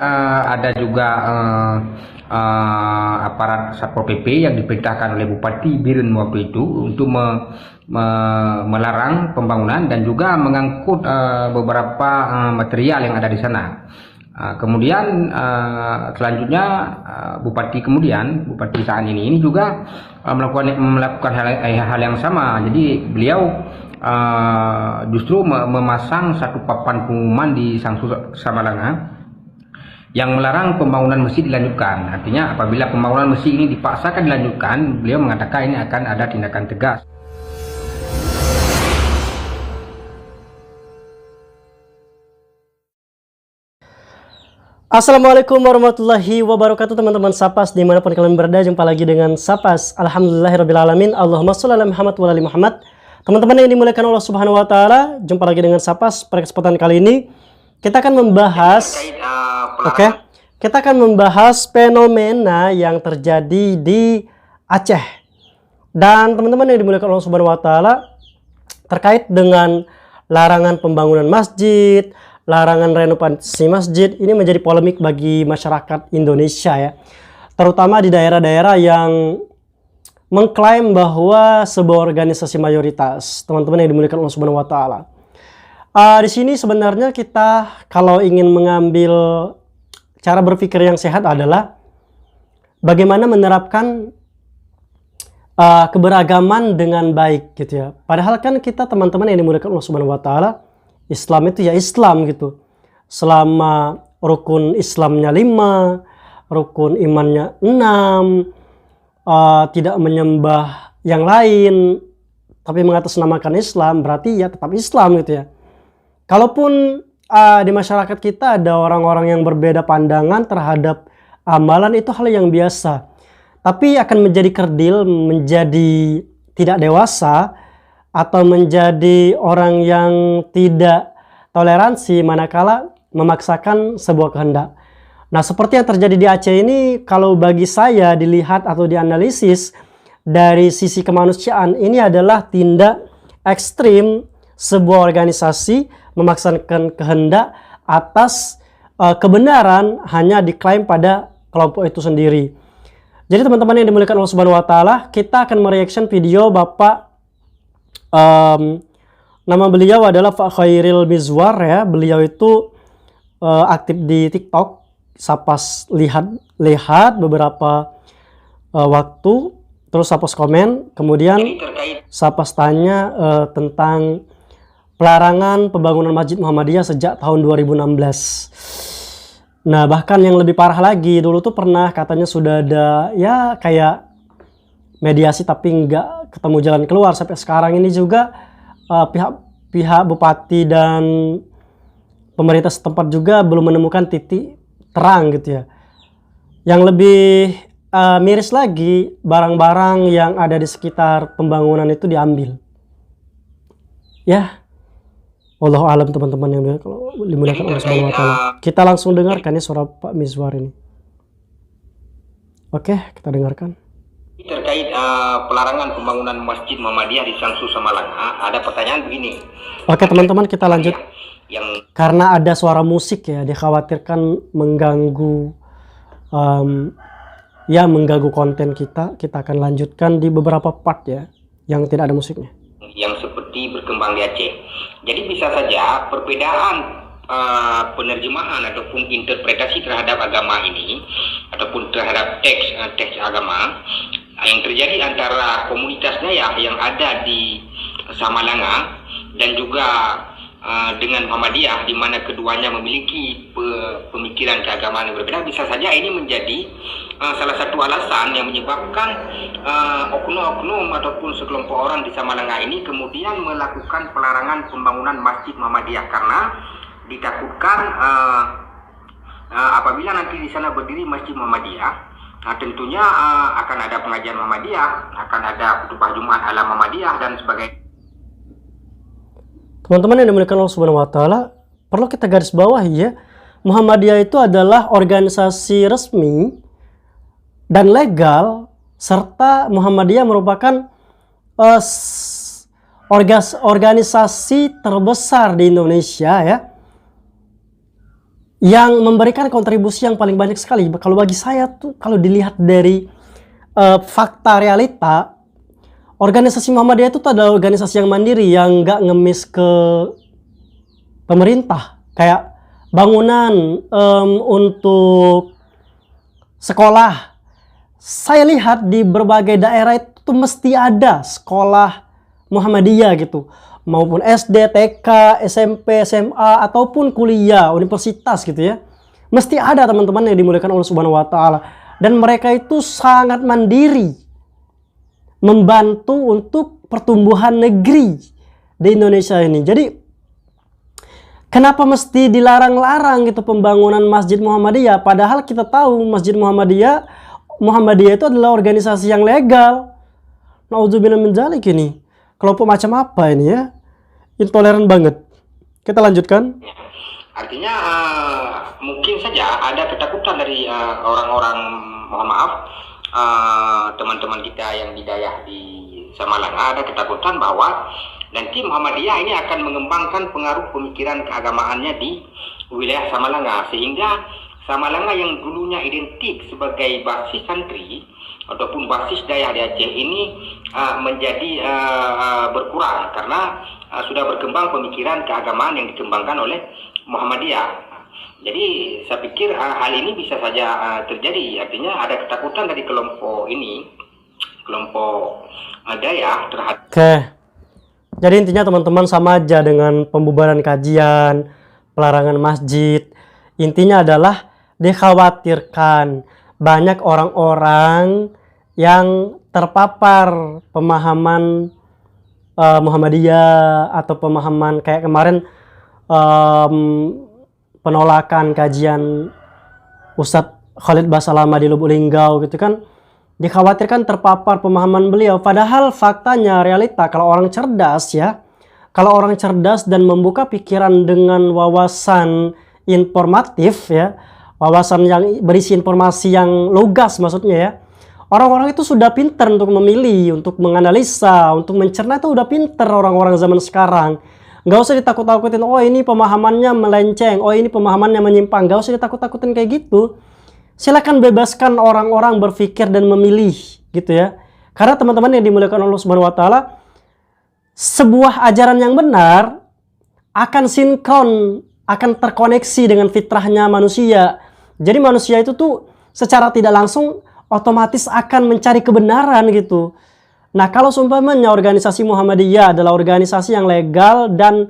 Ada juga aparat Satpol PP yang diperintahkan oleh Bupati Biren waktu itu untuk melarang pembangunan dan juga mengangkut beberapa material yang ada di sana. Kemudian selanjutnya Bupati saat ini juga melakukan hal yang sama. Jadi beliau justru memasang satu papan pengumuman di Sangsu Samalanga yang melarang pembangunan masjid dilanjutkan. Artinya apabila pembangunan masjid ini dipaksakan dilanjutkan, beliau mengatakan ini akan ada tindakan tegas. Assalamualaikum warahmatullahi wabarakatuh, teman-teman Sapas dimanapun kalian berada. Jumpa lagi dengan Sapas. Alhamdulillahirrabbilalamin. Allahumma sholli ala Muhammad wa ala Muhammad. Teman-teman yang dimuliakan Allah Subhanahu wa Ta'ala, jumpa lagi dengan Sapas. Pada kesempatan kali ini kita akan membahas kita akan membahas fenomena yang terjadi di Aceh. Dan teman-teman yang dimuliakan Allah Subhanahu wa Ta'ala, terkait dengan larangan pembangunan masjid, larangan renovasi masjid, ini menjadi polemik bagi masyarakat Indonesia ya. Terutama di daerah-daerah yang mengklaim bahwa sebuah organisasi mayoritas. Teman-teman yang dimuliakan Allah Subhanahu wa Ta'ala. Di sini sebenarnya kita kalau ingin mengambil cara berpikir yang sehat adalah bagaimana menerapkan keberagaman dengan baik gitu ya. Padahal kan kita teman-teman yang dimuliakan Allah Subhanahu wa Ta'ala, Islam itu ya Islam gitu. Selama rukun Islamnya 5, rukun imannya 6, tidak menyembah yang lain, tapi mengatasnamakan Islam, berarti ya tetap Islam gitu ya. Kalaupun di masyarakat kita ada orang-orang yang berbeda pandangan terhadap amalan, itu hal yang biasa. Tapi akan menjadi kerdil, menjadi tidak dewasa, atau menjadi orang yang tidak toleransi manakala memaksakan sebuah kehendak. Nah, seperti yang terjadi di Aceh ini, kalau bagi saya dilihat atau dianalisis dari sisi kemanusiaan, ini adalah tindak ekstrim sebuah organisasi memaksakan kehendak atas kebenaran hanya diklaim pada kelompok itu sendiri. Jadi teman-teman yang dimuliakan Allah Subhanahu wa Ta'ala, kita akan mereaction video Bapak nama beliau adalah Pak Khairil Mizwar ya. Beliau itu aktif di TikTok. Sapas lihat beberapa waktu, terus Sapas komen, kemudian Sapas tanya tentang pelarangan pembangunan Masjid Muhammadiyah sejak tahun 2016. Nah, bahkan yang lebih parah lagi, dulu tuh pernah katanya sudah ada ya kayak mediasi tapi nggak ketemu jalan keluar. Sampai sekarang ini juga pihak bupati dan pemerintah setempat juga belum menemukan titik terang gitu ya. Yang lebih miris lagi, barang-barang yang ada di sekitar pembangunan itu diambil. Ya, wallahu alam teman-teman yang dimuliakan Allah Subhanahu wa Ta'ala. Kita langsung dengarkan ya suara Pak Mizwar ini. Oke, kita dengarkan. Terkait pelarangan pembangunan Masjid Muhammadiyah di Sangsu Samalanga, ada pertanyaan begini. Oke teman-teman, kita lanjut. Karena ada suara musik ya, dikhawatirkan mengganggu mengganggu konten kita. Kita akan lanjutkan di beberapa part ya yang tidak ada musiknya. Yang seperti berkembang di Aceh. Jadi bisa saja perbedaan penerjemahan ataupun interpretasi terhadap agama ini ataupun terhadap teks agama yang terjadi antara komunitasnya ya yang ada di Samalanga dan juga dengan Muhammadiyah, di mana keduanya memiliki pemikiran keagamaan yang berbeda. Bisa saja ini menjadi salah satu alasan yang menyebabkan oknum-oknum ataupun sekelompok orang di Samalanga ini kemudian melakukan pelarangan pembangunan Masjid Muhammadiyah, karena ditakutkan apabila nanti di sana berdiri Masjid Muhammadiyah, tentunya akan ada pengajian Muhammadiyah, akan ada khutbah Jumat ala Muhammadiyah dan sebagainya. Teman-teman yang dimuliakan Allah Subhanahu wa Ta'ala, perlu kita garis bawahi ya, Muhammadiyah itu adalah organisasi resmi dan legal, serta Muhammadiyah merupakan organisasi terbesar di Indonesia ya. yang memberikan kontribusi yang paling banyak sekali. Kalau bagi saya tuh, kalau dilihat dari fakta realita, organisasi Muhammadiyah itu tuh adalah organisasi yang mandiri, yang nggak ngemis ke pemerintah. Kayak bangunan untuk sekolah. Saya lihat di berbagai daerah itu tuh mesti ada sekolah Muhammadiyah gitu. Maupun SD, TK, SMP, SMA, ataupun kuliah, universitas gitu ya. Mesti ada teman-teman yang dimuliakan Allah Subhanahu wa Ta'ala. Dan mereka itu sangat mandiri, membantu untuk pertumbuhan negeri di Indonesia ini. Jadi kenapa mesti dilarang-larang gitu pembangunan Masjid Muhammadiyah? Padahal kita tahu Masjid Muhammadiyah itu adalah organisasi yang legal. Nauzubillah min dzalik ini. Kelompok macam apa ini ya? Intoleran banget. Kita lanjutkan. Artinya mungkin saja ada ketakutan dari orang-orang, mohon maaf, teman-teman kita yang di daerah di Samalanga, ada ketakutan bahwa nanti Muhammadiyah ini akan mengembangkan pengaruh pemikiran keagamaannya di wilayah Samalanga, sehingga Samalanga yang dulunya identik sebagai basis santri ataupun basis daerah di Aceh ini menjadi berkurang karena sudah berkembang pemikiran keagamaan yang dikembangkan oleh Muhammadiyah. Jadi saya pikir hal ini bisa saja terjadi. Artinya ada ketakutan dari kelompok ini, kelompok daya terhadap. Oke. Jadi intinya teman-teman sama aja dengan pembubaran kajian, pelarangan masjid. Intinya adalah dikhawatirkan banyak orang-orang yang terpapar pemahaman Muhammadiyah atau pemahaman kayak kemarin penolakan kajian Ustadz Khalid Basalamah di Lubuk Linggau gitu kan, dikhawatirkan terpapar pemahaman beliau. Padahal faktanya realita kalau orang cerdas ya, kalau orang cerdas dan membuka pikiran dengan wawasan informatif ya, wawasan yang berisi informasi yang lugas maksudnya ya, orang-orang itu sudah pintar untuk memilih, untuk menganalisa, untuk mencerna, itu udah pintar orang-orang zaman sekarang. Nggak usah ditakut-takutin, oh ini pemahamannya melenceng, oh ini pemahamannya menyimpang. Nggak usah ditakut-takutin kayak gitu. Silakan bebaskan orang-orang berpikir dan memilih gitu ya. Karena teman-teman yang dimuliakan Allah Subhanahu wa Ta'ala, sebuah ajaran yang benar akan sinkron, akan terkoneksi dengan fitrahnya manusia. Jadi manusia itu tuh secara tidak langsung otomatis akan mencari kebenaran gitu. Nah, kalau seumpamanya organisasi Muhammadiyah adalah organisasi yang legal dan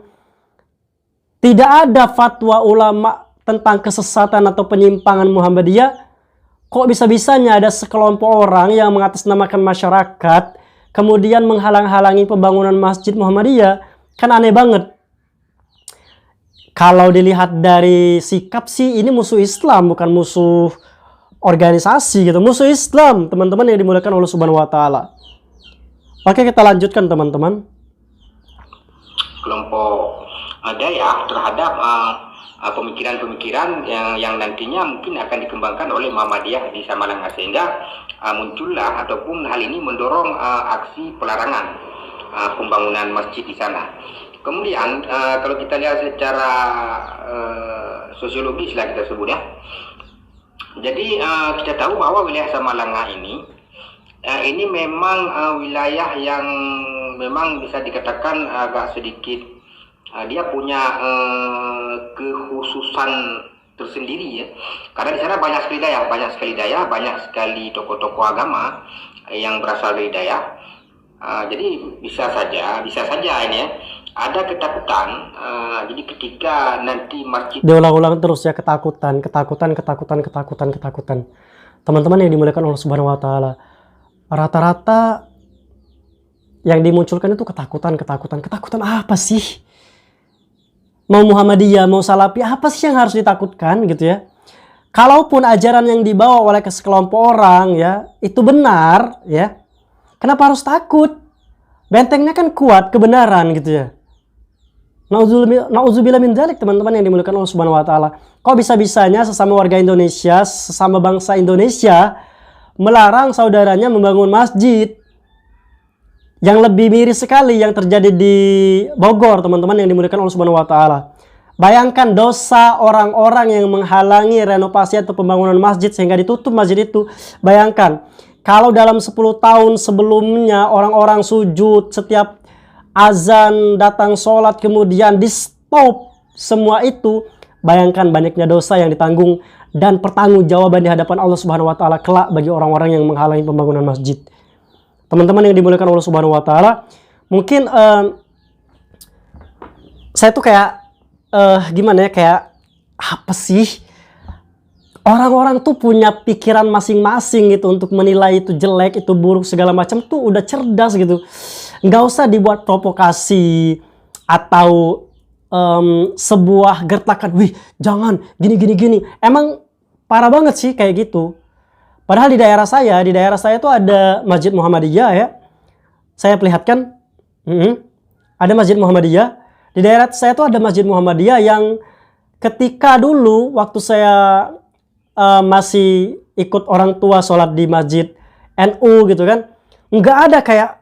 tidak ada fatwa ulama tentang kesesatan atau penyimpangan Muhammadiyah, kok bisa-bisanya ada sekelompok orang yang mengatasnamakan masyarakat kemudian menghalang-halangi pembangunan Masjid Muhammadiyah? Kan aneh banget. Kalau dilihat dari sikap sih ini musuh Islam, bukan musuh organisasi gitu. Musuh Islam, teman-teman yang dimuliakan Allah Subhanahu wa Ta'ala. Oke, kita lanjutkan teman-teman. Kelompok daya terhadap pemikiran-pemikiran yang nantinya mungkin akan dikembangkan oleh Muhammadiyah di Samalanga, sehingga muncullah ataupun hal ini mendorong aksi pelarangan pembangunan masjid di sana. Kemudian kalau kita lihat secara sosiologis lah kita sebut ya. Jadi kita tahu bahwa wilayah Samalanga ini memang wilayah yang memang bisa dikatakan agak sedikit dia punya kekhususan tersendiri ya. Karena di sana banyak sekali daya, banyak sekali tokoh-tokoh agama yang berasal dari daya. Jadi bisa saja ini ya, ada ketakutan. Jadi ketika nanti masjid diulang-ulang terus ya, ketakutan. Teman-teman yang dimuliakan Allah Subhanahu wa Ta'ala, rata-rata yang dimunculkan itu ketakutan apa sih? Mau Muhammadiyah, mau Salafi, apa sih yang harus ditakutkan gitu ya? Kalaupun ajaran yang dibawa oleh sekelompok orang ya itu benar ya, kenapa harus takut? Bentengnya kan kuat, kebenaran gitu ya. Nauzubillah min dzalik, teman-teman yang dimuliakan Allah Subhanahu wa Ta'ala. Kok bisa-bisanya sesama warga Indonesia, sesama bangsa Indonesia melarang saudaranya membangun masjid? Yang lebih miris sekali yang terjadi di Bogor, teman-teman yang dimuliakan Allah Subhanahu wa Ta'ala. Bayangkan dosa orang-orang yang menghalangi renovasi atau pembangunan masjid sehingga ditutup masjid itu. Bayangkan, kalau dalam 10 tahun sebelumnya orang-orang sujud setiap azan, datang sholat, kemudian di stop semua itu, bayangkan banyaknya dosa yang ditanggung dan pertanggungjawaban di hadapan Allah Subhanahu wa taala kelak bagi orang-orang yang menghalangi pembangunan masjid. Teman-teman yang dimuliakan Allah Subhanahu wa taala, mungkin saya tuh kayak gimana ya, kayak apa sih? Orang-orang tuh punya pikiran masing-masing gitu untuk menilai itu jelek, itu buruk, segala macam tuh udah cerdas gitu. Nggak usah dibuat provokasi atau sebuah gertakan, wih jangan gini. Emang parah banget sih kayak gitu. Padahal di daerah saya tuh ada Masjid Muhammadiyah ya. Saya perlihatkan, ada Masjid Muhammadiyah. Di daerah saya tuh ada Masjid Muhammadiyah yang ketika dulu waktu saya masih ikut orang tua sholat di Masjid NU gitu kan, nggak ada kayak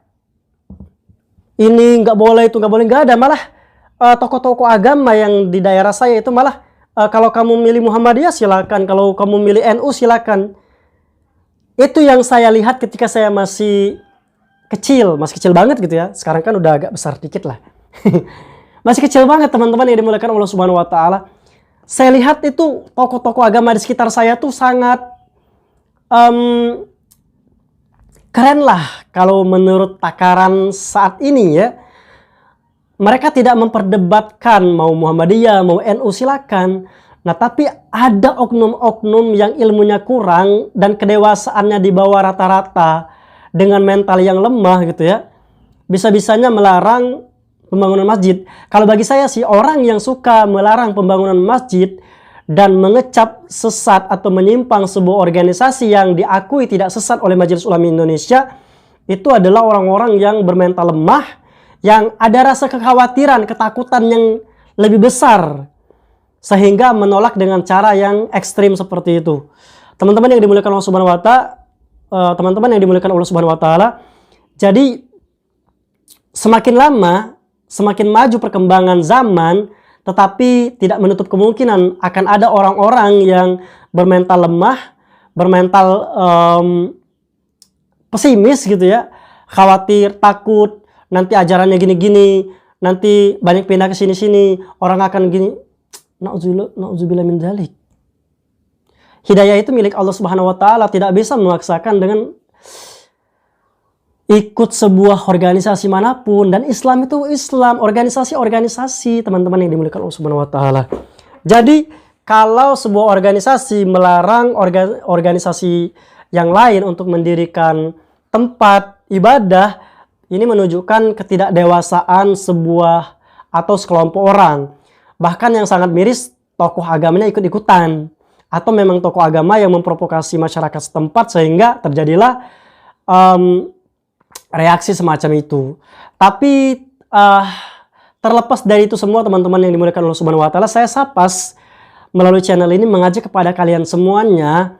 ini nggak boleh, itu nggak boleh, nggak ada. Malah tokoh-tokoh agama yang di daerah saya itu malah kalau kamu milih Muhammadiyah silakan, kalau kamu milih NU silakan. Itu yang saya lihat ketika saya masih kecil banget gitu ya. Sekarang kan udah agak besar dikit lah. Masih kecil banget teman-teman yang dimuliakan Allah Subhanahu wa taala. Saya lihat itu tokoh-tokoh agama di sekitar saya tuh sangat keren lah kalau menurut takaran saat ini ya. Mereka tidak memperdebatkan mau Muhammadiyah, mau NU silakan. Nah, tapi ada oknum-oknum yang ilmunya kurang dan kedewasaannya di bawah rata-rata dengan mental yang lemah gitu ya. Bisa-bisanya melarang pembangunan masjid. Kalau bagi saya sih, orang yang suka melarang pembangunan masjid dan mengecap sesat atau menyimpang sebuah organisasi yang diakui tidak sesat oleh Majelis Ulama Indonesia, itu adalah orang-orang yang bermental lemah, yang ada rasa kekhawatiran, ketakutan yang lebih besar, sehingga menolak dengan cara yang ekstrim seperti itu. Teman-teman yang dimuliakan Allah Subhanahu wa taala, jadi semakin lama, semakin maju perkembangan zaman, tetapi tidak menutup kemungkinan akan ada orang-orang yang bermental lemah, bermental pesimis gitu ya, khawatir, takut, nanti ajarannya gini-gini, nanti banyak pindah ke sini-sini, orang akan gini. Na'udzubillah min dzalik. Hidayah itu milik Allah Subhanahu wa taala, tidak bisa memaksakan dengan ikut sebuah organisasi manapun. Dan Islam itu Islam, organisasi-organisasi, teman-teman yang dimuliakan Allah Subhanahu wa taala. Jadi kalau sebuah organisasi melarang organisasi yang lain untuk mendirikan tempat ibadah, ini menunjukkan ketidakdewasaan sebuah atau sekelompok orang. Bahkan yang sangat miris, tokoh agamanya ikut-ikutan. Atau memang tokoh agama yang memprovokasi masyarakat setempat sehingga terjadilah reaksi semacam itu. Tapi terlepas dari itu semua teman-teman yang dimuliakan Allah Subhanahu wa taala, saya Sapas melalui channel ini mengajak kepada kalian semuanya,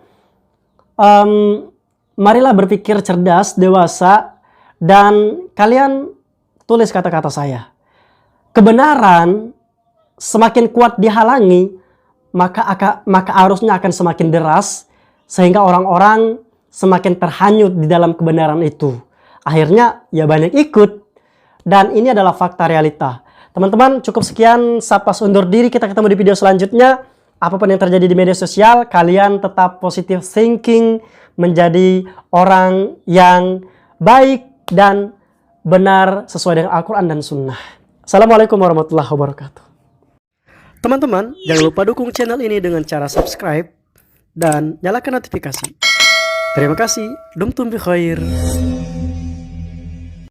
marilah berpikir cerdas, dewasa, dan kalian tulis kata-kata saya. Kebenaran semakin kuat dihalangi, maka arusnya akan semakin deras, sehingga orang-orang semakin terhanyut di dalam kebenaran itu. Akhirnya ya banyak ikut, dan ini adalah fakta realita. Teman-teman, cukup sekian Sapas undur diri, kita ketemu di video selanjutnya. Apapun yang terjadi di media sosial, kalian tetap positive thinking, menjadi orang yang baik dan benar sesuai dengan Al-Quran dan Sunnah. Assalamualaikum warahmatullahi wabarakatuh. Teman-teman, jangan lupa dukung channel ini dengan cara subscribe dan nyalakan notifikasi. Terima kasih. Dumtum bi khair.